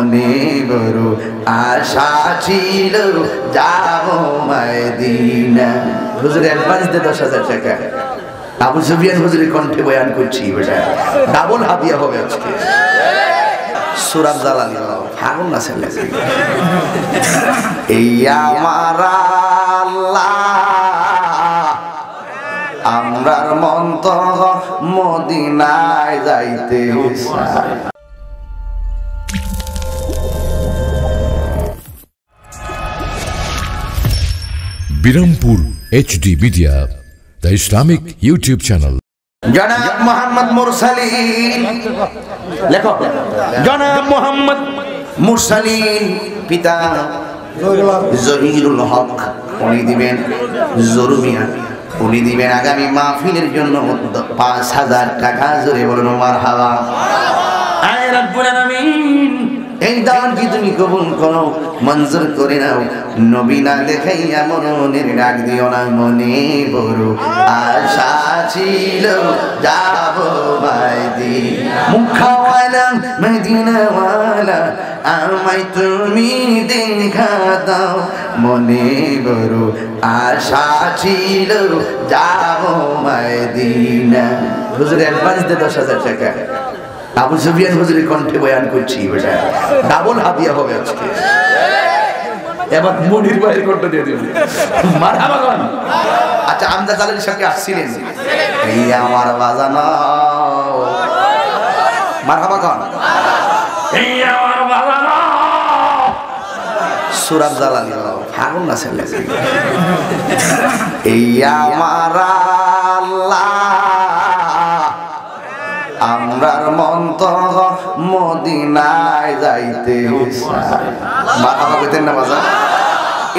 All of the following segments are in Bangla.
মনে বড় আশা ছিল যাব মদিনা। হুজুর অ্যাডভান্স দে 10,000 টাকা। আবু সুফিয়ান হুজুরের কণ্ঠে বয়ান করছি, বেটা ডাবল হাদিয়া হবে আজকে। সূরা জালাল ফাগুন না ছেলে এই আমার আল্লাহ আমরার মন তো মদিনায় যাইতে চায়। Birampur HD Media, the Islamic YouTube channel. জনাব মোহাম্মদ মুরসালিন, লেখো জনাব মোহাম্মদ মুরসালিন পিতা জহিরুল হক উনি দিবেন জরুমিয়া, উনি দিবেন আগামী মাহফিলের জন্য 5,000 টাকা। জোরে বলুন মারহাবা। আয় রব্বুল আলামিন, এই দান কি তুমি কবুল করো, মঞ্জুর করে নাও। নবী না দেখাইয়া মনের ডাক দিও না, মনে বড় আশা ছিল যাব মদিনা। মুখাওয়ালা মদিনাওয়ালা আমায় তুমি দেখা দাও, মনে বড় আশা ছিল যাব মদিনা। হুজুর অ্যাডভান্স দে 10,000 টাকা। আবু সুফিয়ান হুজুরের কণ্ঠে বয়ান করছি, বেটা ডাবল হাদিয়া হবে আজকে। এবার মনির ভাইয়ের কণ্ঠ দিয়ে দিন মারহাবা গান। আচ্ছা আমদাদ আলীর সাথে আসছিলেন, এই আমার বাজানো মারহাবা গান, এই আমার বাজানো সূরা জালাল ফাগুন না ছেলে এই আমার আল্লাহ আমরার মন তো মদিনায় যাইতে চায়। মারহাবা কইতেন না বাজার?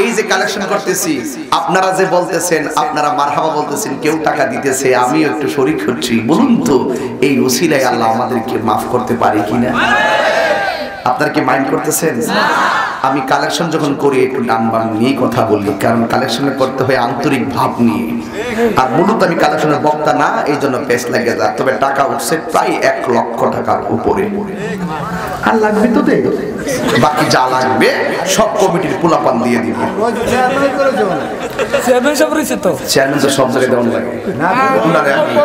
এই যে কালেকশন করতেছি, আপনারা যে বলতেছেন, আপনারা মারহাবা বলতেছেন, কেউ টাকা দিতেছে, আমিও একটু শরীক হচ্ছি। বলুন তো এই ওসিলায় আল্লাহ আমাদেরকে মাফ করতে পারে কিনা? আপনারা কি মাইন্ড করতেছেন? আমি কালেকশন যখন করি একটু ডান বাম নিয়ে কথা বলি, কারণ কালেকশনে করতে হয় আন্তরিক ভাব নিয়ে। আর মূলত আমি কালেকশনের বক্তা না, এই জন্য পেস লাগে যায়। তবে টাকা উঠছে প্রায় 1 লক্ষ টাকার উপরে। আর লাগবে তো দে, বাকি যা লাগবে সব কমিটির পোলাপান দিয়ে দিব। চেয়ারম্যান তো সব জায়গায় দেওয়ান লাগে,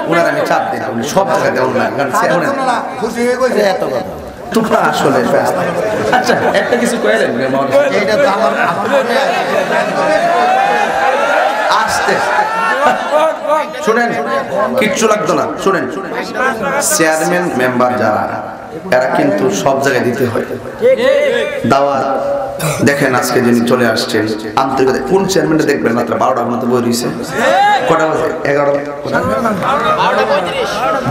ওনারা আমি চাপ দিই না, সব জায়গায় দেওয়ান লাগে। তোমরা আসলে আচ্ছা একটা কিছু কইলেন এইটা তো আমার আস্তে শুনেন, কিচ্ছু লাগতো না। শুনেন, চেয়ারম্যান মেম্বার যারা এরা কিন্তু সব জায়গায় দিতে হয় দাওয়াত। দেখেন আজকে যিনি চলে আসছেন আন্তরিকতা, কোন চেয়ারম্যানটা দেখবেন মাত্র 12টার মতো বই রয়েছে। কটা বাজে?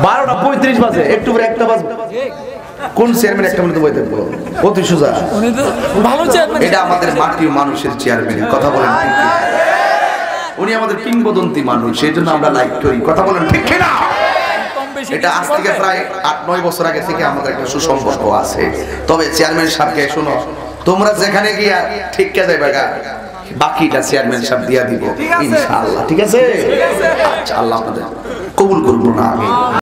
12:35 বাজে, একটু পরে 1টা বাজবে। কোন চেয়ারম্যান একটা মিনিট বইতে বলো? অতি সোজা, উনি তো ভালো চেয়ারম্যান। এটা আমাদের মাটির মানুষের চেয়ারম্যান, কথা বলেন ঠিক কি? উনি আমাদের কিংবদন্তি মানুষ, সেজন্য আমরা লাইক করি, কথা বলেন ঠিক কি না? এটা আজ থেকে প্রায় 8-9 বছর আগে থেকে আমাদের একটা সুসম্পর্ক আছে। তবে চেয়ারম্যান সাহেবকে শোনো, তোমরা যেখানে গিয়া ঠিক কে যাবে গা, বাকিটা চেয়ারম্যান সাহেব দিয়া দিব ইনশাআল্লাহ। ঠিক আছে? আচ্ছা আল্লাহ আপনাদের কবুল করুন না। আমি